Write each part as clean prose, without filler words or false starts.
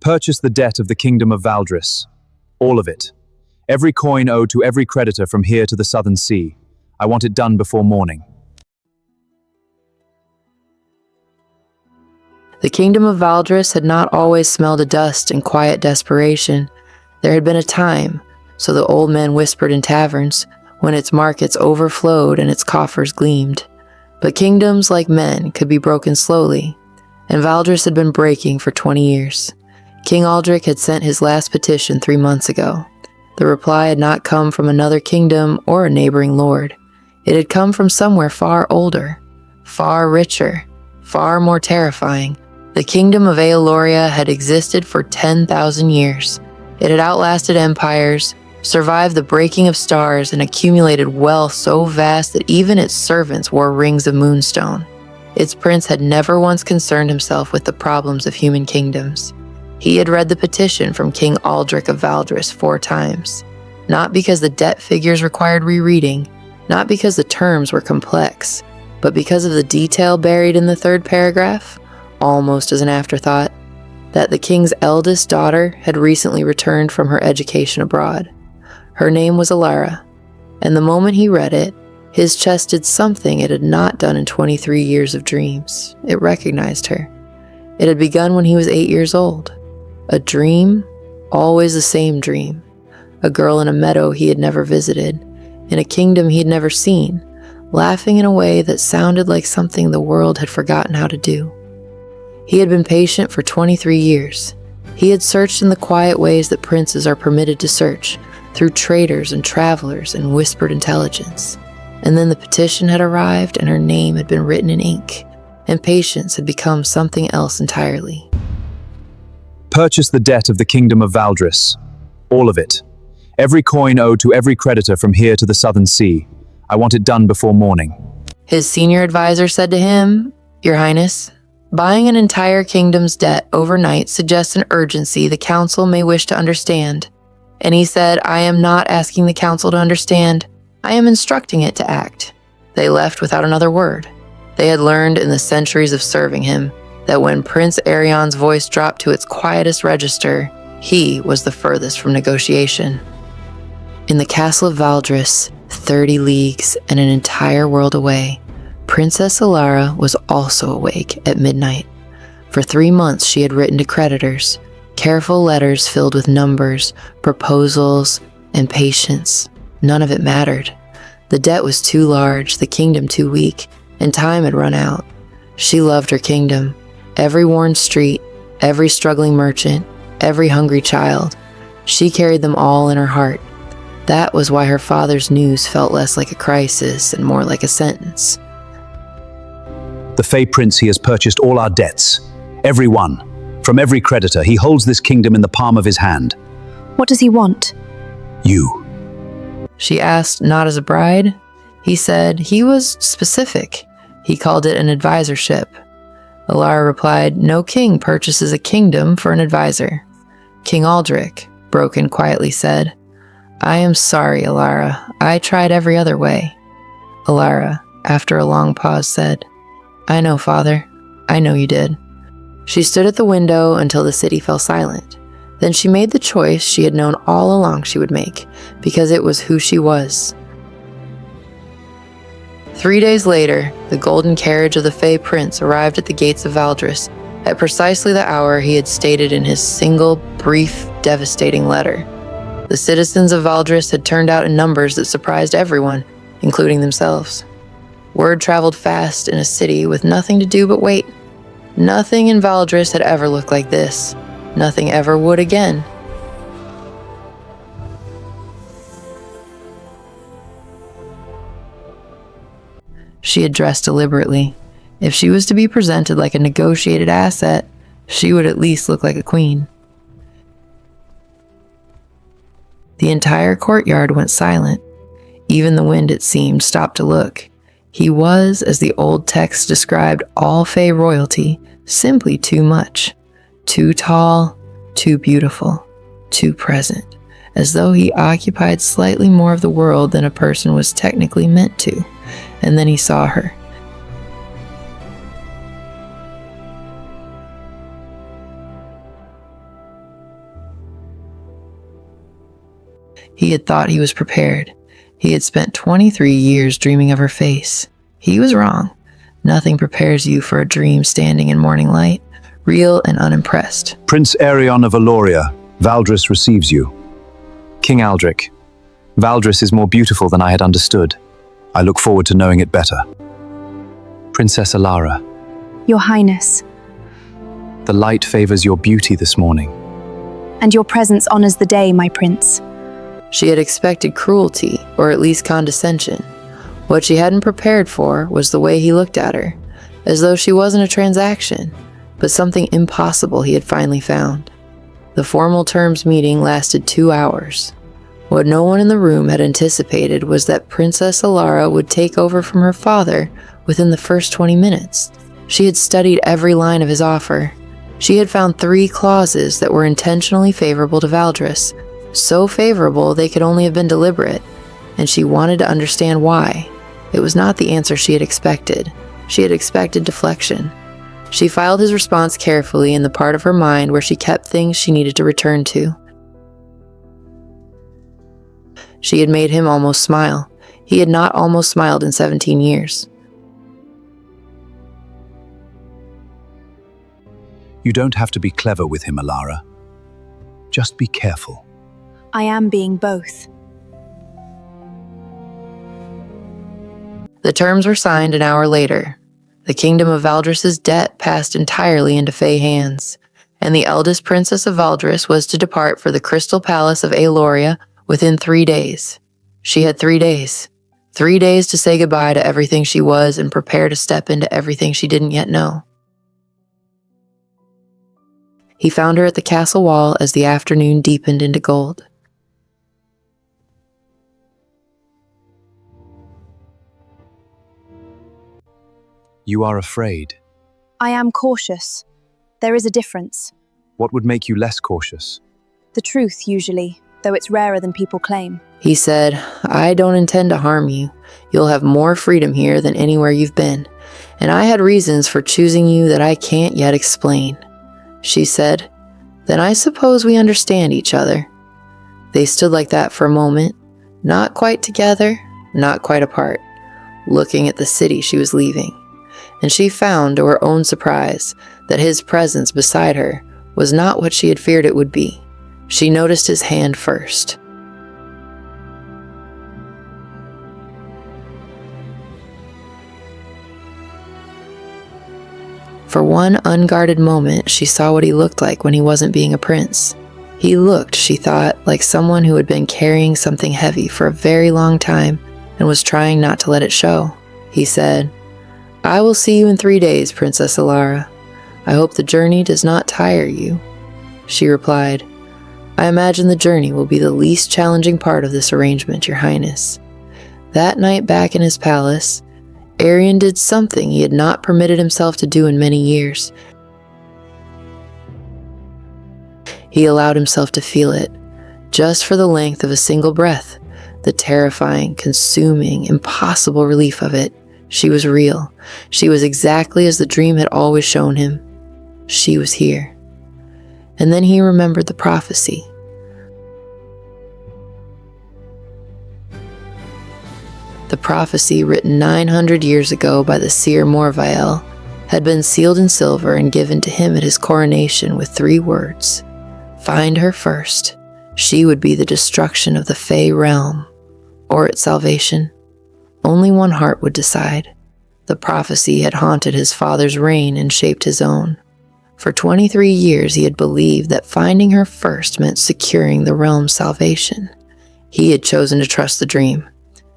Purchase the debt of the Kingdom of Valdris. All of it. Every coin owed to every creditor from here to the southern sea. I want it done before morning. The Kingdom of Valdris had not always smelled of dust and quiet desperation. There had been a time, so the old men whispered in taverns, when its markets overflowed and its coffers gleamed. But kingdoms, like men, could be broken slowly, and Valdris had been breaking for 20 years. King Aldric had sent his last petition 3 months ago. The reply had not come from another kingdom or a neighboring lord. It had come from somewhere far older, far richer, far more terrifying. The Kingdom of Aeloria had existed for 10,000 years. It had outlasted empires, survived the breaking of stars, and accumulated wealth so vast that even its servants wore rings of moonstone. Its prince had never once concerned himself with the problems of human kingdoms. He had read the petition from King Aldric of Valdris 4 times, not because the debt figures required rereading, not because the terms were complex, but because of the detail buried in the 3rd paragraph, almost as an afterthought, that the king's eldest daughter had recently returned from her education abroad. Her name was Elara, and the moment he read it, his chest did something it had not done in 23 years of dreams. It recognized her. It had begun when he was 8 years old. A dream, always the same dream. A girl in a meadow he had never visited, in a kingdom he had never seen, laughing in a way that sounded like something the world had forgotten how to do. He had been patient for 23 years. He had searched in the quiet ways that princes are permitted to search, through traders and travelers and whispered intelligence. And then the petition had arrived and her name had been written in ink, and patience had become something else entirely. Purchase the debt of the Kingdom of Valdris. All of it. Every coin owed to every creditor from here to the southern sea. I want it done before morning. His senior advisor said to him, "Your Highness, buying an entire kingdom's debt overnight suggests an urgency the council may wish to understand." And he said, "I am not asking the council to understand. I am instructing it to act." They left without another word. They had learned in the centuries of serving him that when Prince Aerion's voice dropped to its quietest register, he was the furthest from negotiation. In the castle of Valdris, 30 leagues and an entire world away, Princess Elara was also awake at midnight. For 3 months she had written to creditors, careful letters filled with numbers, proposals, and patience. None of it mattered. The debt was too large, the kingdom too weak, and time had run out. She loved her kingdom, every worn street, every struggling merchant, every hungry child. She carried them all in her heart. That was why her father's news felt less like a crisis and more like a sentence. The Fey Prince, he has purchased all our debts. Every one. From every creditor, he holds this kingdom in the palm of his hand. What does he want? You. She asked, not as a bride. He said he was specific. He called it an advisorship. Elara replied, "No king purchases a kingdom for an advisor." King Aldric, broken, quietly said, "I am sorry, Elara. I tried every other way." Elara, after a long pause, said, "I know, Father. I know you did." She stood at the window until the city fell silent. Then she made the choice she had known all along she would make, because it was who she was. 3 days later, the golden carriage of the Fey Prince arrived at the gates of Valdris at precisely the hour he had stated in his single, brief, devastating letter. The citizens of Valdris had turned out in numbers that surprised everyone, including themselves. Word traveled fast in a city with nothing to do but wait. Nothing in Valdris had ever looked like this. Nothing ever would again. She had dressed deliberately. If she was to be presented like a negotiated asset, she would at least look like a queen. The entire courtyard went silent. Even the wind, it seemed, stopped to look. He was, as the old text described all Fey royalty, simply too much. Too tall, too beautiful, too present, as though he occupied slightly more of the world than a person was technically meant to. And then he saw her. He had thought he was prepared. He had spent 23 years dreaming of her face. He was wrong. Nothing prepares you for a dream standing in morning light, real and unimpressed. Prince Aerion of Aeloria, Valdris receives you. King Aldric, Valdris is more beautiful than I had understood. I look forward to knowing it better. Princess Elara, Your Highness, the light favors your beauty this morning. and your presence honors the day, my prince. She had expected cruelty, or at least condescension. What she hadn't prepared for was the way he looked at her, as though she wasn't a transaction, but something impossible he had finally found. The formal terms meeting lasted 2 hours. What no one in the room had anticipated was that Princess Elara would take over from her father within the first 20 minutes. She had studied every line of his offer. She had found 3 clauses that were intentionally favorable to Valdris, so favorable they could only have been deliberate, and she wanted to understand why. It was not the answer she had expected. She had expected deflection. She filed his response carefully in the part of her mind where she kept things she needed to return to. She had made him almost smile. He had not almost smiled in 17 years. You don't have to be clever with him, Elara. Just be careful. I am being both. The terms were signed an hour later. The Kingdom of Valdris' debt passed entirely into Fey hands, and the eldest princess of Valdris was to depart for the Crystal Palace of Aeloria within 3 days. She had 3 days. 3 days to say goodbye to everything she was and prepare to step into everything she didn't yet know. He found her at the castle wall as the afternoon deepened into gold. You are afraid. I am cautious. There is a difference. What would make you less cautious? The truth, usually, though it's rarer than people claim. He said, I don't intend to harm you. You'll have more freedom here than anywhere you've been, and I had reasons for choosing you that I can't yet explain. She said, then I suppose we understand each other. They stood like that for a moment, not quite together, not quite apart, looking at the city she was leaving. And she found, to her own surprise, that his presence beside her was not what she had feared it would be. She noticed his hand first. For one unguarded moment, she saw what he looked like when he wasn't being a prince. He looked, she thought, like someone who had been carrying something heavy for a very long time and was trying not to let it show. He said, I will see you in 3 days, Princess Elara. I hope the journey does not tire you. She replied, I imagine the journey will be the least challenging part of this arrangement, Your Highness. That night back in his palace, Aerion did something he had not permitted himself to do in many years. He allowed himself to feel it, just for the length of a single breath, the terrifying, consuming, impossible relief of it. She was real. She was exactly as the dream had always shown him. She was here. And then he remembered the prophecy. The prophecy, written 900 years ago by the seer Morvael, had been sealed in silver and given to him at his coronation with 3 words. Find her first. She would be the destruction of the Fey realm, or its salvation. Only one heart would decide. The prophecy had haunted his father's reign and shaped his own. For 23 years he had believed that finding her first meant securing the realm's salvation. He had chosen to trust the dream,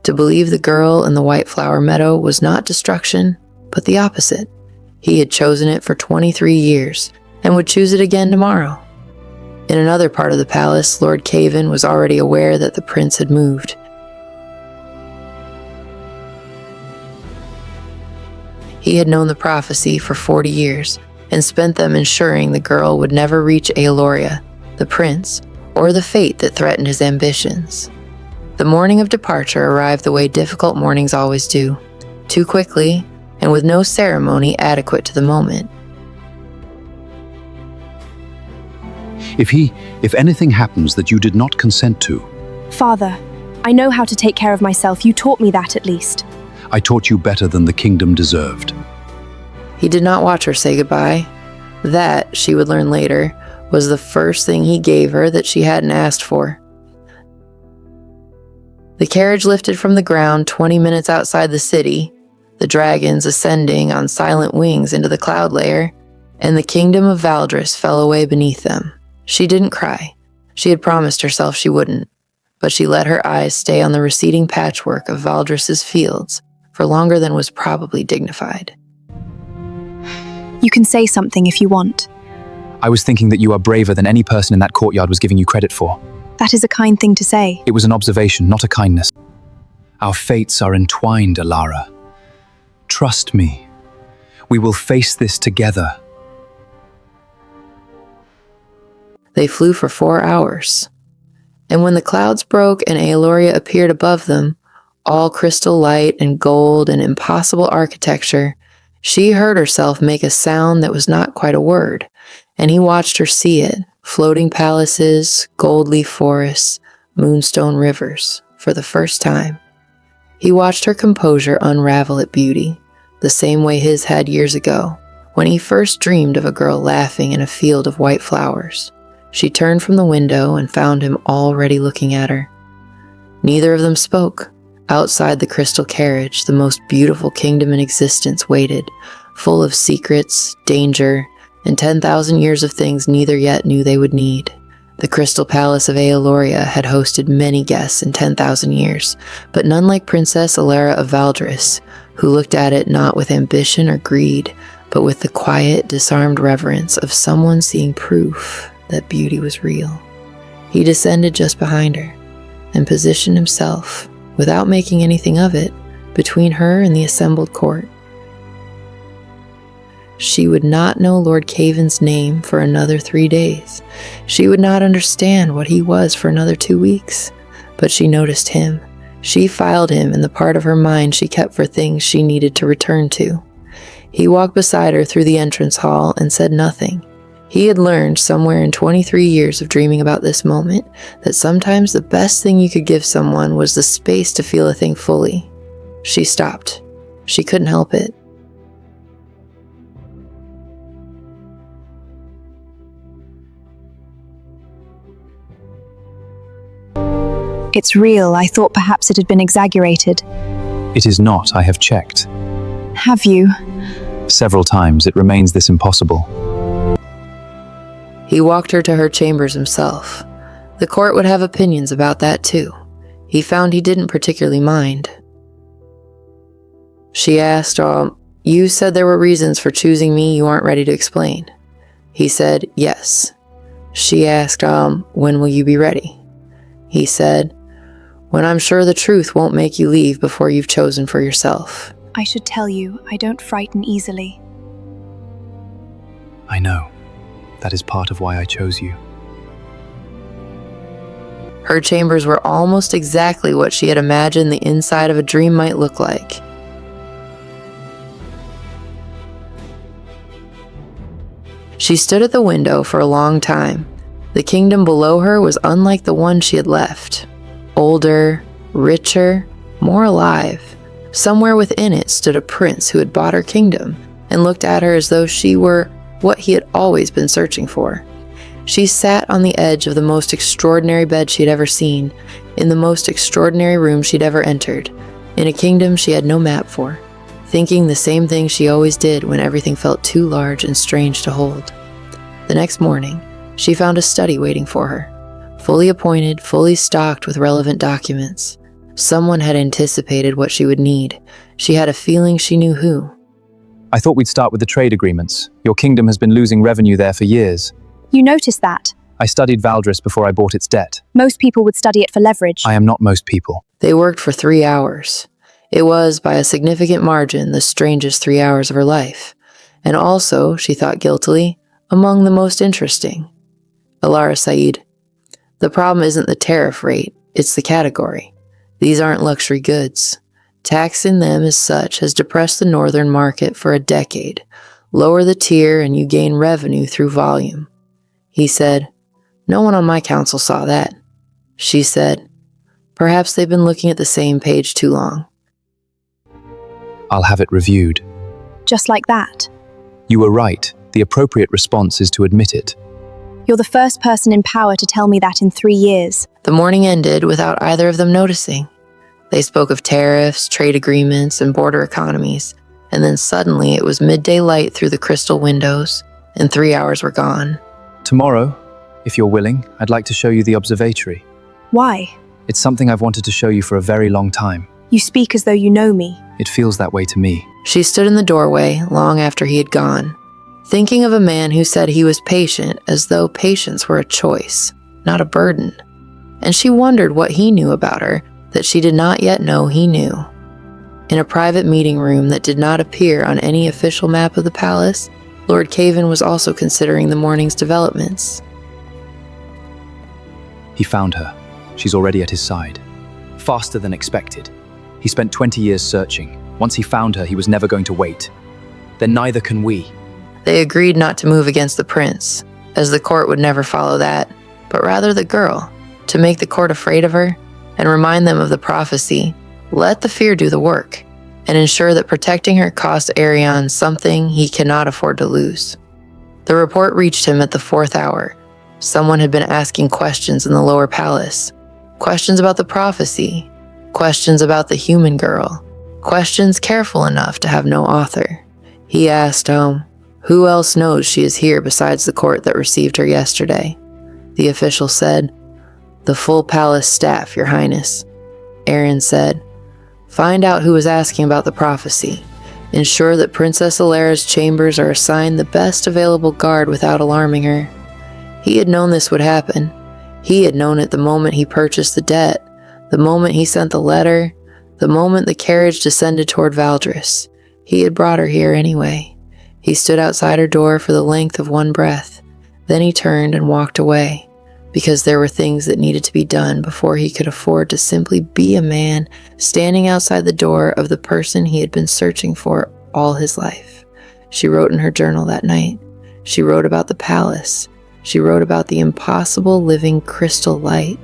to believe the girl in the White Flower Meadow was not destruction, but the opposite. He had chosen it for 23 years, and would choose it again tomorrow. In another part of the palace, Lord Caven was already aware that the prince had moved. He had known the prophecy for 40 years, and spent them ensuring the girl would never reach Aeloria, the prince, or the fate that threatened his ambitions. The morning of departure arrived the way difficult mornings always do, too quickly, and with no ceremony adequate to the moment. If anything happens that you did not consent to, Father, I know how to take care of myself. You taught me that at least. I taught you better than the kingdom deserved. He did not watch her say goodbye. That, she would learn later, was the first thing he gave her that she hadn't asked for. The carriage lifted from the ground 20 minutes outside the city, the dragons ascending on silent wings into the cloud layer, and the Kingdom of Valdris fell away beneath them. She didn't cry. She had promised herself she wouldn't, but she let her eyes stay on the receding patchwork of Valdris's fields for longer than was probably dignified. You can say something if you want. I was thinking that you are braver than any person in that courtyard was giving you credit for. That is a kind thing to say. It was an observation, not a kindness. Our fates are entwined, Elara. Trust me. We will face this together. They flew for 4 hours. And when the clouds broke and Aeloria appeared above them, all crystal light and gold and impossible architecture, she heard herself make a sound that was not quite a word, and he watched her see it, floating palaces, gold leaf forests, moonstone rivers, for the first time. He watched her composure unravel at beauty, the same way his had years ago, when he first dreamed of a girl laughing in a field of white flowers. She turned from the window and found him already looking at her. Neither of them spoke. Outside the crystal carriage, the most beautiful kingdom in existence waited, full of secrets, danger, and 10,000 years of things neither yet knew they would need. The crystal palace of Aeloria had hosted many guests in 10,000 years, but none like Princess Elara of Valdris, who looked at it not with ambition or greed, but with the quiet, disarmed reverence of someone seeing proof that beauty was real. He descended just behind her and positioned himself, without making anything of it, between her and the assembled court. She would not know Lord Caven's name for another 3 days. She would not understand what he was for another 2 weeks. But she noticed him. She filed him in the part of her mind she kept for things she needed to return to. He walked beside her through the entrance hall and said nothing. He had learned somewhere in 23 years of dreaming about this moment that sometimes the best thing you could give someone was the space to feel a thing fully. She stopped. She couldn't help it. It's real. I thought perhaps it had been exaggerated. It is not, I have checked. Have you? Several times, it remains this impossible. He walked her to her chambers himself. The court would have opinions about that too. He found he didn't particularly mind. She asked, you said there were reasons for choosing me you aren't ready to explain. He said, yes. She asked, when will you be ready? He said, when I'm sure the truth won't make you leave before you've chosen for yourself. I should tell you, I don't frighten easily. I know. That is part of why I chose you. Her chambers were almost exactly what she had imagined the inside of a dream might look like. She stood at the window for a long time. The kingdom below her was unlike the one she had left. Older, richer, more alive. Somewhere within it stood a prince who had bought her kingdom and looked at her as though she were what he had always been searching for. She sat on the edge of the most extraordinary bed she had ever seen, in the most extraordinary room she'd ever entered, in a kingdom she had no map for, thinking the same thing she always did when everything felt too large and strange to hold. The next morning, she found a study waiting for her, fully appointed, fully stocked with relevant documents. Someone had anticipated what she would need. She had a feeling she knew who. I thought we'd start with the trade agreements. Your kingdom has been losing revenue there for years. You noticed that? I studied Valdris before I bought its debt. Most people would study it for leverage. I am not most people. They worked for 3 hours. It was, by a significant margin, the strangest 3 hours of her life. And also, she thought guiltily, among the most interesting. Elara Said, the problem isn't the tariff rate, it's the category. These aren't luxury goods. Tax in them as such has depressed the northern market for a decade. Lower the tier and you gain revenue through volume. He said, no one on my council saw that. She said, Perhaps they've been looking at the same page too long. I'll have it reviewed. Just like that. You were right. The appropriate response is to admit it. You're the first person in power to tell me that in 3 years. The morning ended without either of them noticing. They spoke of tariffs, trade agreements, and border economies, and then suddenly it was midday light through the crystal windows, and 3 hours were gone. Tomorrow, if you're willing, I'd like to show you the observatory. Why? It's something I've wanted to show you for a very long time. You speak as though you know me. It feels that way to me. She stood in the doorway long after he had gone, thinking of a man who said he was patient as though patience were a choice, not a burden. And she wondered what he knew about her that she did not yet know he knew. In a private meeting room that did not appear on any official map of the palace, Lord Caven was also considering the morning's developments. He found her. She's already at his side. Faster than expected. He spent 20 years searching. Once he found her, he was never going to wait. Then neither can we. They agreed not to move against the prince, as the court would never follow that, but rather the girl, to make the court afraid of her and remind them of the prophecy. Let the fear do the work, and ensure that protecting her costs Aerion something he cannot afford to lose. The report reached him at the 4th hour. Someone had been asking questions in the lower palace. Questions about the prophecy. Questions about the human girl. Questions careful enough to have no author. He asked, who else knows she is here besides the court that received her yesterday? The official said, the full palace staff, Your Highness. Aerion said, find out who is asking about the prophecy. Ensure that Princess Elara's chambers are assigned the best available guard without alarming her. He had known this would happen. He had known it the moment he purchased the debt, the moment he sent the letter, the moment the carriage descended toward Valdris. He had brought her here anyway. He stood outside her door for the length of one breath. Then he turned and walked away, because there were things that needed to be done before he could afford to simply be a man standing outside the door of the person he had been searching for all his life. She wrote in her journal that night. She wrote about the palace. She wrote about the impossible living crystal light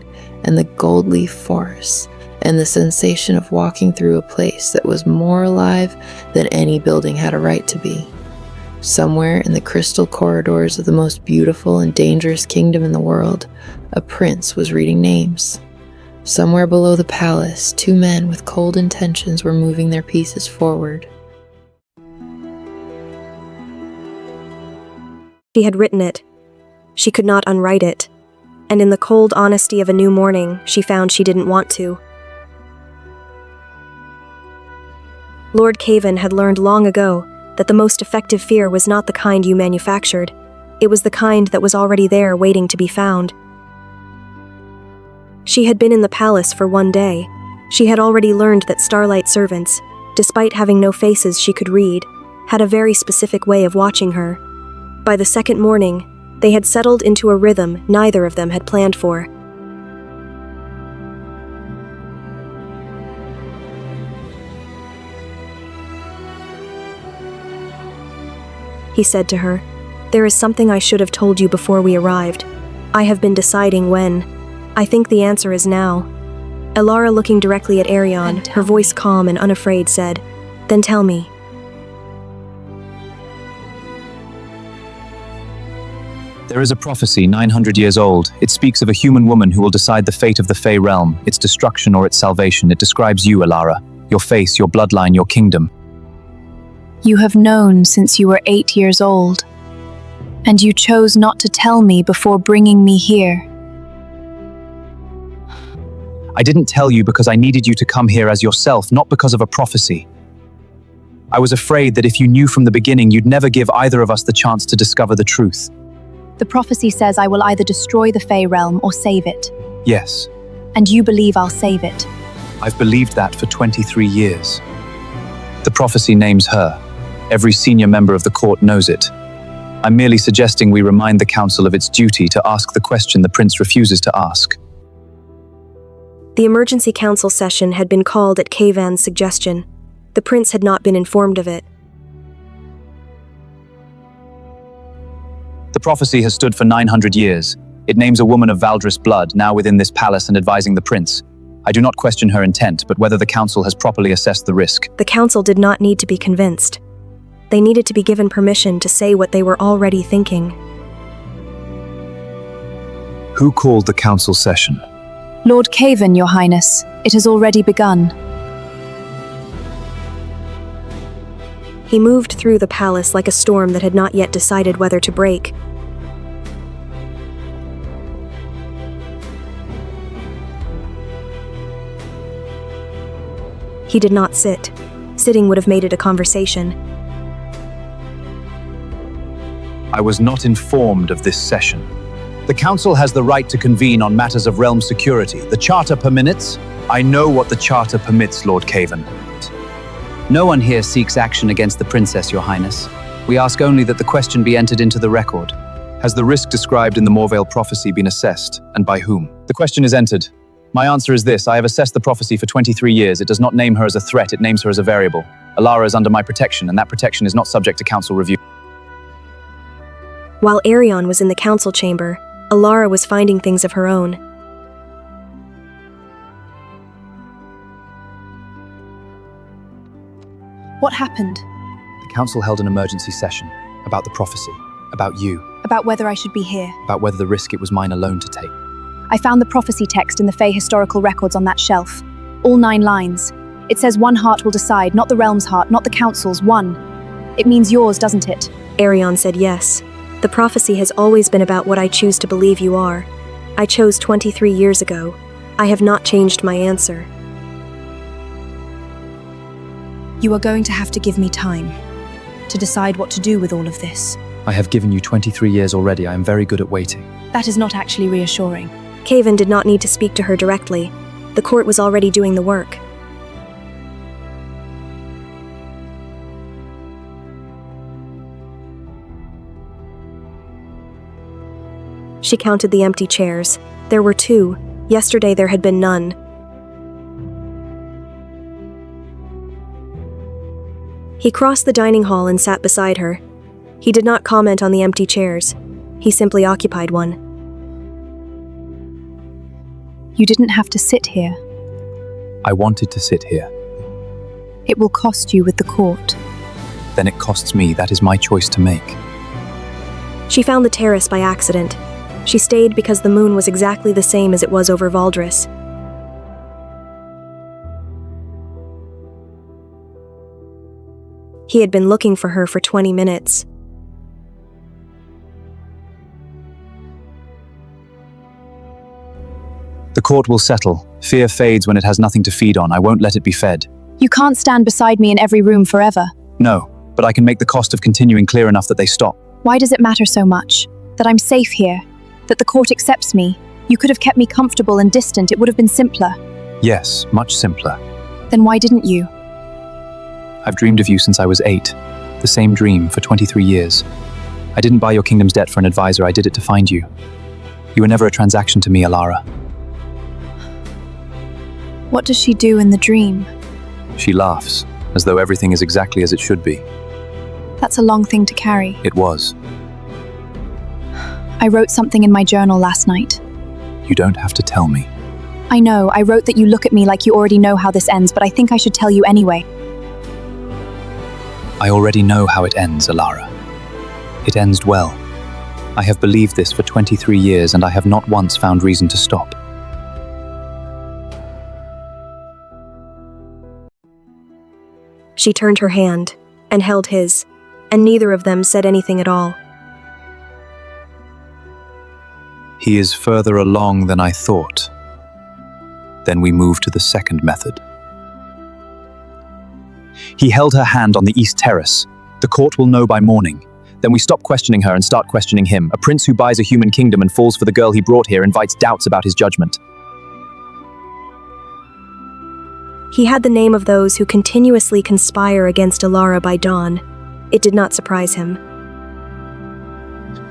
and the gold leaf forests and the sensation of walking through a place that was more alive than any building had a right to be. Somewhere in the crystal corridors of the most beautiful and dangerous kingdom in the world, a prince was reading names. Somewhere below the palace, 2 men with cold intentions were moving their pieces forward. She had written it. She could not unwrite it. And in the cold honesty of a new morning, she found she didn't want to. Lord Caven had learned long ago that the most effective fear was not the kind you manufactured. It was the kind that was already there waiting to be found. She had been in the palace for 1 day. She had already learned that starlight servants, despite having no faces she could read, had a very specific way of watching her. By the 2nd morning, they had settled into a rhythm neither of them had planned for. He said to her, "There is something I should have told you before we arrived. I have been deciding when. I think the answer is now." Elara, looking directly at Aerion, her voice calm and unafraid, said, "Then tell me." There is a prophecy 900 years old. It speaks of a human woman who will decide the fate of the Fey realm, its destruction or its salvation. It describes you, Elara, your face, your bloodline, your kingdom. You have known since you were 8 years old, and you chose not to tell me before bringing me here. I didn't tell you because I needed you to come here as yourself, not because of a prophecy. I was afraid that if you knew from the beginning, you'd never give either of us the chance to discover the truth. The prophecy says I will either destroy the Fey realm or save it. Yes, And you believe I'll save it. I've believed that for 23 years. The prophecy names her. Every senior member of the court knows it. I'm merely suggesting we remind the council of its duty to ask the question the prince refuses to ask. The emergency council session had been called at Cavan's suggestion. The prince had not been informed of it. The prophecy has stood for 900 years. It names a woman of Valdris blood, now within this palace and advising the prince. I do not question her intent, but whether the council has properly assessed the risk. The council did not need to be convinced. They needed to be given permission to say what they were already thinking. Who called the council session? Lord Caven, Your Highness. It has already begun. He moved through the palace like a storm that had not yet decided whether to break. He did not sit. Sitting would have made it a conversation. I was not informed of this session. The council has the right to convene on matters of realm security. The charter permits. I know what the charter permits, Lord Caven. No one here seeks action against the princess, Your Highness. We ask only that the question be entered into the record. Has the risk described in the Morvale prophecy been assessed, and by whom? The question is entered. My answer is this: I have assessed the prophecy for 23 years. It does not name her as a threat, it names her as a variable. Elara is under my protection, and that protection is not subject to council review. While Aerion was in the council chamber, Elara was finding things of her own. What happened? The council held an emergency session about the prophecy, about you, About whether I should be here. about whether the risk it was mine alone to take. I found the prophecy text in the Fey historical records on that shelf. All 9 lines. It says one heart will decide, not the realm's heart, not the council's, one. It means yours, doesn't it? Aerion said yes. The prophecy has always been about what I choose to believe you are. I chose 23 years ago. I have not changed my answer. You are going to have to give me time to decide what to do with all of this. I have given you 23 years already. I am very good at waiting. That is not actually reassuring. Caven did not need to speak to her directly. The court was already doing the work. She counted the empty chairs. There were 2. Yesterday there had been none. He crossed the dining hall and sat beside her. He did not comment on the empty chairs. He simply occupied one. You didn't have to sit here. I wanted to sit here. It will cost you with the court. Then it costs me. That is my choice to make. She found the terrace by accident. She stayed because the moon was exactly the same as it was over Valdris. He had been looking for her for 20 minutes. The court will settle. Fear fades when it has nothing to feed on. I won't let it be fed. You can't stand beside me in every room forever. No, but I can make the cost of continuing clear enough that they stop. Why does it matter so much? That I'm safe here? That the court accepts me? You could have kept me comfortable and distant. It would have been simpler. Yes, much simpler. Then why didn't you? I've dreamed of you since I was 8. The same dream for 23 years. I didn't buy your kingdom's debt for an advisor. I did it to find you. You were never a transaction to me, Elara. What does she do in the dream? She laughs, as though everything is exactly as it should be. That's a long thing to carry. It was. I wrote something in my journal last night. You don't have to tell me. I know, I wrote that you look at me like you already know how this ends, but I think I should tell you anyway. I already know how it ends, Elara. It ends well. I have believed this for 23 years, and I have not once found reason to stop. She turned her hand and held his, and neither of them said anything at all. He is further along than I thought. Then we move to the second method. He held her hand on the east terrace. The court will know by morning. Then we stop questioning her and start questioning him. A prince who buys a human kingdom and falls for the girl he brought here invites doubts about his judgment. He had the name of those who continuously conspire against Elara by dawn. It did not surprise him.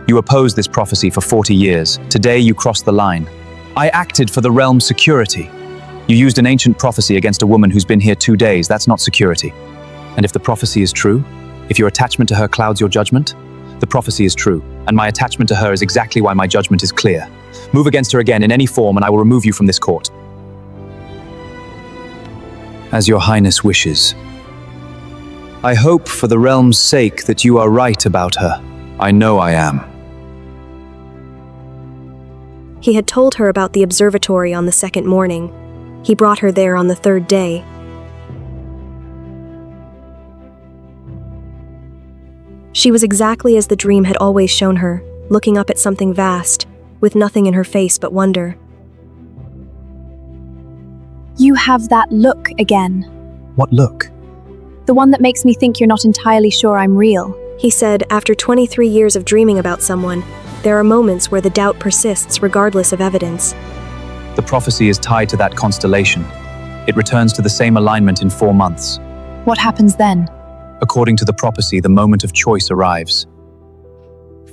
You opposed this prophecy for 40 years. Today you crossed the line. I acted for the realm's security. You used an ancient prophecy against a woman who's been here 2 days. That's not security. And if the prophecy is true, if your attachment to her clouds your judgment, the prophecy is true, and my attachment to her is exactly why my judgment is clear. Move against her again in any form and I will remove you from this court. As your highness wishes. I hope for the realm's sake that you are right about her. I know I am. He had told her about the observatory on the second morning. He brought her there on the third day. She was exactly as the dream had always shown her, looking up at something vast, with nothing in her face but wonder. You have that look again. What look? The one that makes me think you're not entirely sure I'm real. He said, after 23 years of dreaming about someone, there are moments where the doubt persists regardless of evidence. The prophecy is tied to that constellation. It returns to the same alignment in 4 months. What happens then? According to the prophecy, the moment of choice arrives.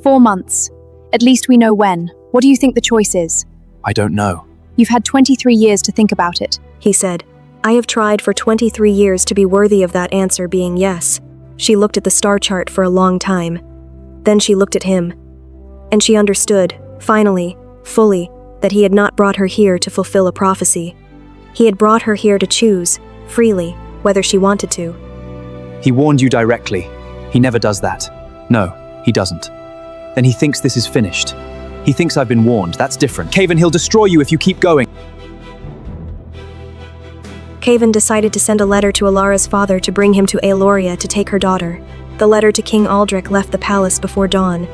4 months. At least we know when. What do you think the choice is? I don't know. You've had 23 years to think about it. He said, I have tried for 23 years to be worthy of that answer being yes. She looked at the star chart for a long time. Then she looked at him. And she understood, finally, fully, that he had not brought her here to fulfill a prophecy. He had brought her here to choose, freely, whether she wanted to. He warned you directly. He never does that. No, he doesn't. Then he thinks this is finished. He thinks I've been warned. That's different. Caven, he'll destroy you if you keep going. Caven decided to send a letter to Elara's father to bring him to Aeloria to take her daughter. The letter to King Aldrich left the palace before dawn.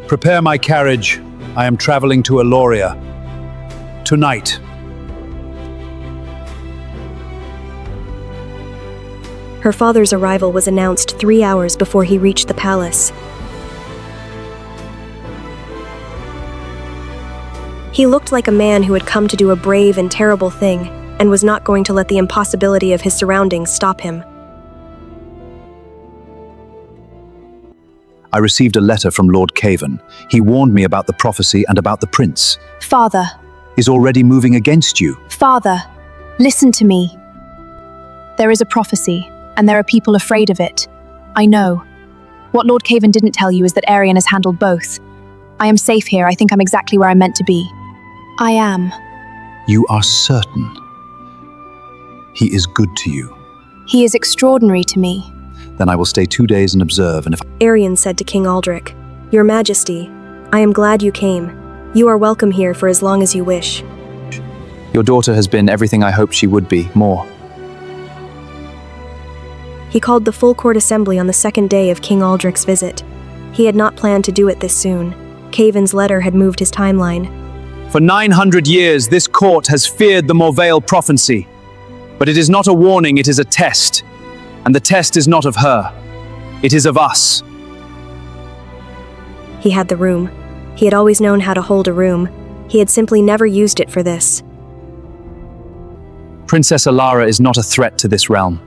Prepare my carriage. I am traveling to Aeloria. Tonight. Her father's arrival was announced 3 hours before he reached the palace. He looked like a man who had come to do a brave and terrible thing, and was not going to let the impossibility of his surroundings stop him. I received a letter from Lord Caven. He warned me about the prophecy and about the prince. Father, Is already moving against you. Father, listen to me. There is a prophecy, and there are people afraid of it. I know. What Lord Caven didn't tell you is that Aerion has handled both. I am safe here. I think I'm exactly where I'm meant to be. I am. You are certain. He is good to you. He is extraordinary to me. Then I will stay 2 days and observe, and if Aerion said to King Aldrich, Your Majesty, I am glad you came. You are welcome here for as long as you wish. your daughter has been everything I hoped she would be, more. He called the full court assembly on the second day of King Aldrich's visit. He had not planned to do it this soon. Caven's letter had moved his timeline. For 900 years, this court has feared the Morvale prophecy. But it is not a warning, it is a test. And the test is not of her. It is of us. He had the room. He had always known how to hold a room. He had simply never used it for this. Princess Elara is not a threat to this realm.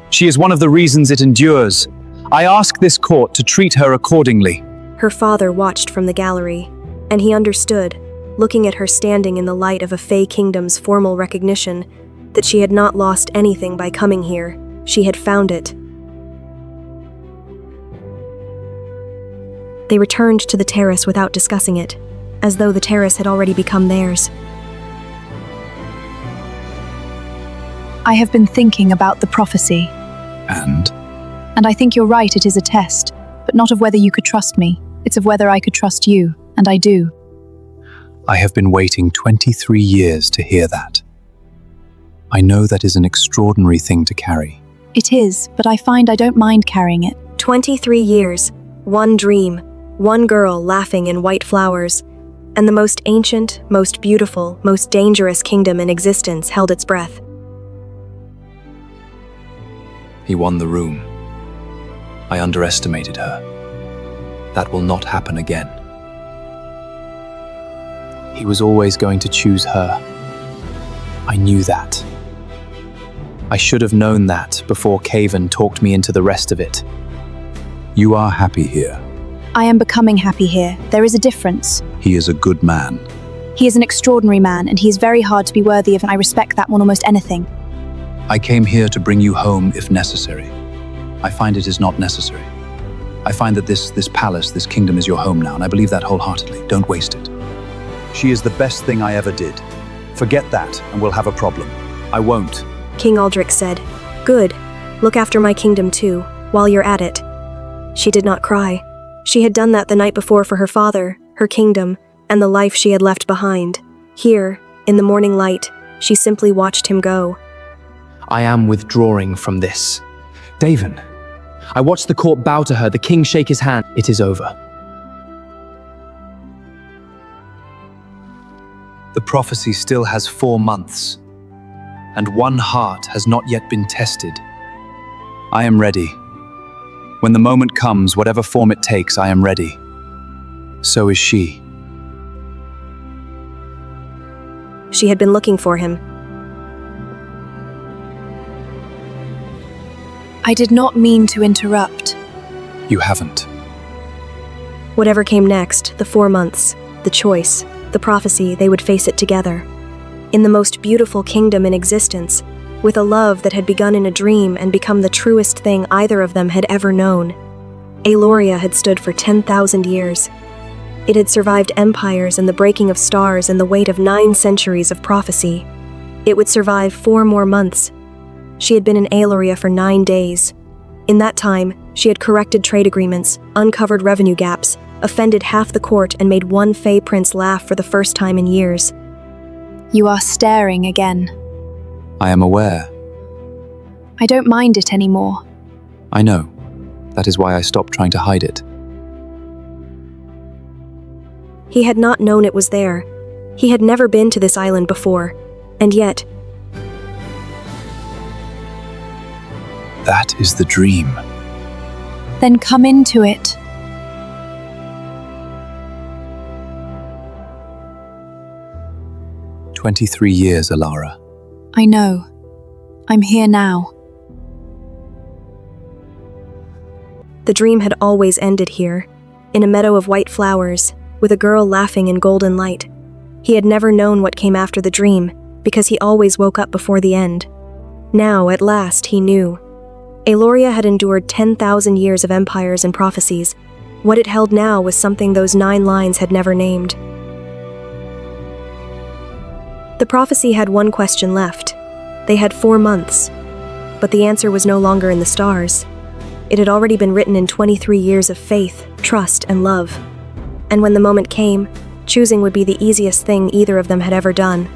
She is one of the reasons it endures. I ask this court to treat her accordingly. Her father watched from the gallery, and he understood, looking at her standing in the light of a Fey Kingdom's formal recognition, that she had not lost anything by coming here. She had found it. They returned to the terrace without discussing it, as though the terrace had already become theirs. I have been thinking about the prophecy. And? And I think you're right, it is a test, but not of whether you could trust me. It's of whether I could trust you, and I do. I have been waiting 23 years to hear that. I know that is an extraordinary thing to carry. It is, but I find I don't mind carrying it. 23 years, one dream, one girl laughing in white flowers, and the most ancient, most beautiful, most dangerous kingdom in existence held its breath. He won the room. I underestimated her. That will not happen again. He was always going to choose her. I knew that. I should have known that before Caven talked me into the rest of it. You are happy here. I am becoming happy here. There is a difference. He is a good man. He is an extraordinary man, and he is very hard to be worthy of, and I respect that more than almost anything. I came here to bring you home if necessary. I find it is not necessary. I find that this palace, this kingdom is your home now, and I believe that wholeheartedly. Don't waste it. She is the best thing I ever did. Forget that, and we'll have a problem. I won't. King Aldrich said. Good. Look after my kingdom too, while you're at it. She did not cry. She had done that the night before for her father, her kingdom, and the life she had left behind. Here, in the morning light, she simply watched him go. I am withdrawing from this. Davin. I watched the court bow to her, the king shake his hand. It is over. The prophecy still has 4 months, and one heart has not yet been tested. I am ready. When the moment comes, whatever form it takes, I am ready. So is she. She had been looking for him. I did not mean to interrupt. You haven't. Whatever came next, the 4 months, the choice, the prophecy, they would face it together. In the most beautiful kingdom in existence, with a love that had begun in a dream and become the truest thing either of them had ever known. Aeloria had stood for 10,000 years. It had survived empires and the breaking of stars and the weight of 9 centuries of prophecy. It would survive 4 more months. She had been in Aeloria for 9 days. In that time, she had corrected trade agreements, uncovered revenue gaps, offended half the court, and made one Fey prince laugh for the first time in years. You are staring again. I am aware. I don't mind it anymore. I know. That is why I stopped trying to hide it. He had not known it was there. He had never been to this island before. And yet, That is the dream. Then come into it. "23 years, Elara. I know. I'm here now. the dream had always ended here, in a meadow of white flowers, with a girl laughing in golden light. He had never known what came after the dream, because he always woke up before the end. Now, at last, he knew. Aeloria had endured 10,000 years of empires and prophecies. What it held now was something those 9 lines had never named. The prophecy had one question left. They had 4 months. But the answer was no longer in the stars. It had already been written in 23 years of faith, trust, and love. And when the moment came, choosing would be the easiest thing either of them had ever done.